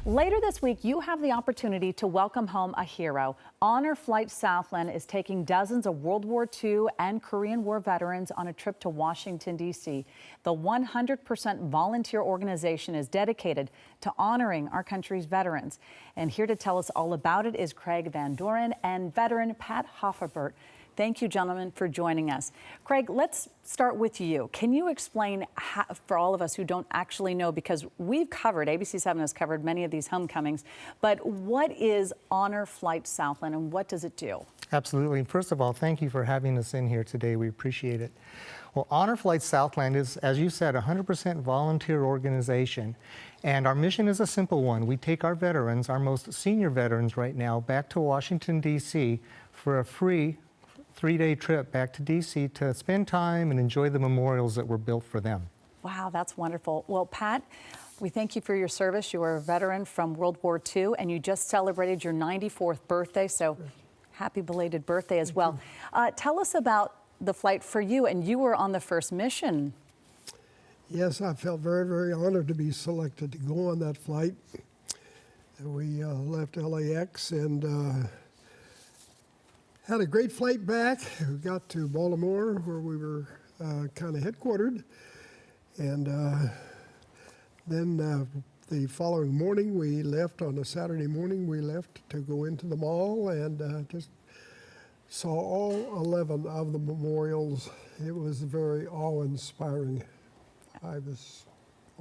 Later this week, you have the opportunity to welcome home a hero. Honor Flight Southland is taking dozens of World War II and Korean War veterans on a trip to Washington, D.C. The 100% volunteer organization is dedicated to honoring our country's veterans. And here to tell us all about it is Craig Van Doren and veteran Pat Hofferbert. Thank you, gentlemen, for joining us. Craig, let's start with you. Can you explain how, for all of us who don't actually know, because we've covered, ABC7 has covered many of these homecomings, but what is Honor Flight Southland and what does it do? Absolutely. First of all, thank you for having us in here today. We appreciate it. Well, Honor Flight Southland is, as you said, a 100% volunteer organization. And our mission is a simple one. We take our veterans, our most senior veterans right now, back to Washington, D.C. for a free 3-day trip back to D.C. to spend time and enjoy the memorials that were built for them. Wow, that's wonderful. Well, Pat, we thank you for your service. You are a veteran from World War II, and you just celebrated your 94th birthday, so happy belated birthday as well. Tell us about the flight for you, and you were on the first mission. Yes, I felt very, very honored to be selected to go on that flight. We left LAX and had a great flight back. We got to Baltimore, where we were kind of headquartered. And then the following morning, we left on a Saturday morning. We left to go into the mall and just saw all 11 of the memorials. It was very awe-inspiring. I was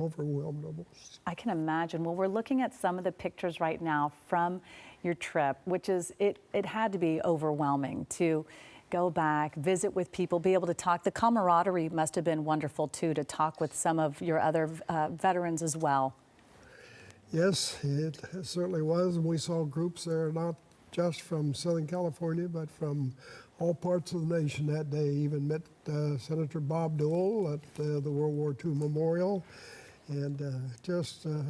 overwhelmed almost. I can imagine. Well, we're looking at some of the pictures right now from your trip, which is, it had to be overwhelming to go back, visit with people, be able to talk. The camaraderie must have been wonderful too, to talk with some of your other veterans as well. Yes, it certainly was. And we saw groups there, not just from Southern California, but from all parts of the nation that day. Even met Senator Bob Dole at the World War II Memorial. And just a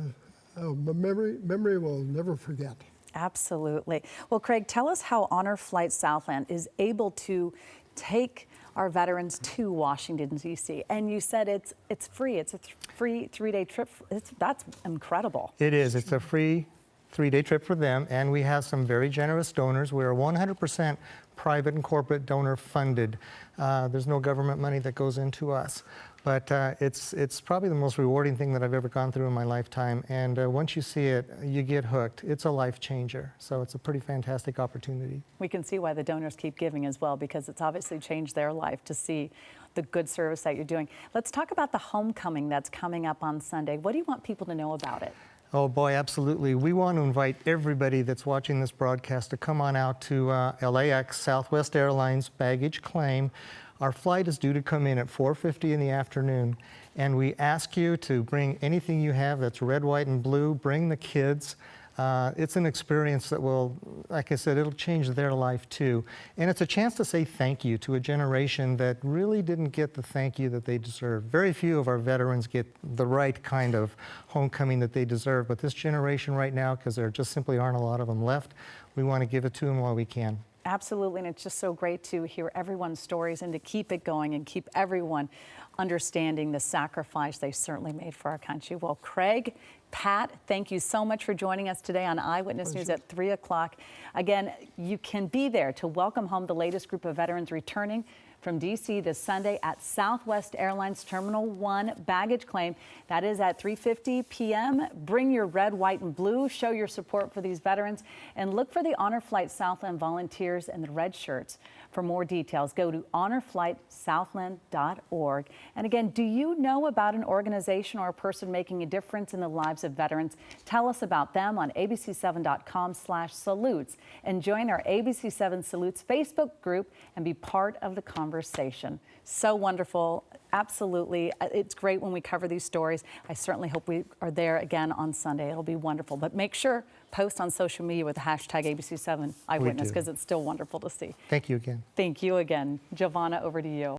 memory we'll never forget. Absolutely. Well, Craig, tell us how Honor Flight Southland is able to take our veterans to Washington, D.C. And you said it's free. It's a free 3-day trip. That's incredible. It is. It's a free 3-day trip for them, and we have some very generous donors. We're 100% private and corporate donor funded. There's no government money that goes into us. But it's probably the most rewarding thing that I've ever gone through in my lifetime. And once you see it, you get hooked. It's a life changer. So it's a pretty fantastic opportunity. We can see why the donors keep giving as well, because it's obviously changed their life to see the good service that you're doing. Let's talk about the homecoming that's coming up on Sunday. What do you want people to know about it? Oh boy, absolutely. We want to invite everybody that's watching this broadcast to come on out to LAX Southwest Airlines baggage claim. Our flight is due to come in at 4:50 in the afternoon, and we ask you to bring anything you have that's red, white, and blue. Bring the kids. It's an experience that will, like I said, it'll change their life too. And it's a chance to say thank you to a generation that really didn't get the thank you that they deserve. Very few of our veterans get the right kind of homecoming that they deserve, but this generation right now, because there just simply aren't a lot of them left, we want to give it to them while we can. Absolutely, and it's just so great to hear everyone's stories and to keep it going and keep everyone understanding the sacrifice they certainly made for our country. Well, Craig, Pat, thank you so much for joining us today on Eyewitness News at 3 o'clock. Again, you can be there to welcome home the latest group of veterans returning from D.C. this Sunday at Southwest Airlines Terminal 1 baggage claim. That is at 3:50 p.m. Bring your red, white, and blue. Show your support for these veterans. And look for the Honor Flight Southland volunteers in the red shirts. For more details, go to honorflightsouthland.org. And again, do you know about an organization or a person making a difference in the lives of veterans? Tell us about them on abc7.com/salutes and join our ABC7 Salutes Facebook group and be part of the conversation. So wonderful. Absolutely. It's great when we cover these stories. I certainly hope we are there again on Sunday. It'll be wonderful. But make sure, post on social media with the hashtag ABC7 Eyewitness, because it's still wonderful to see. Thank you again. Thank you again. Giovanna, over to you.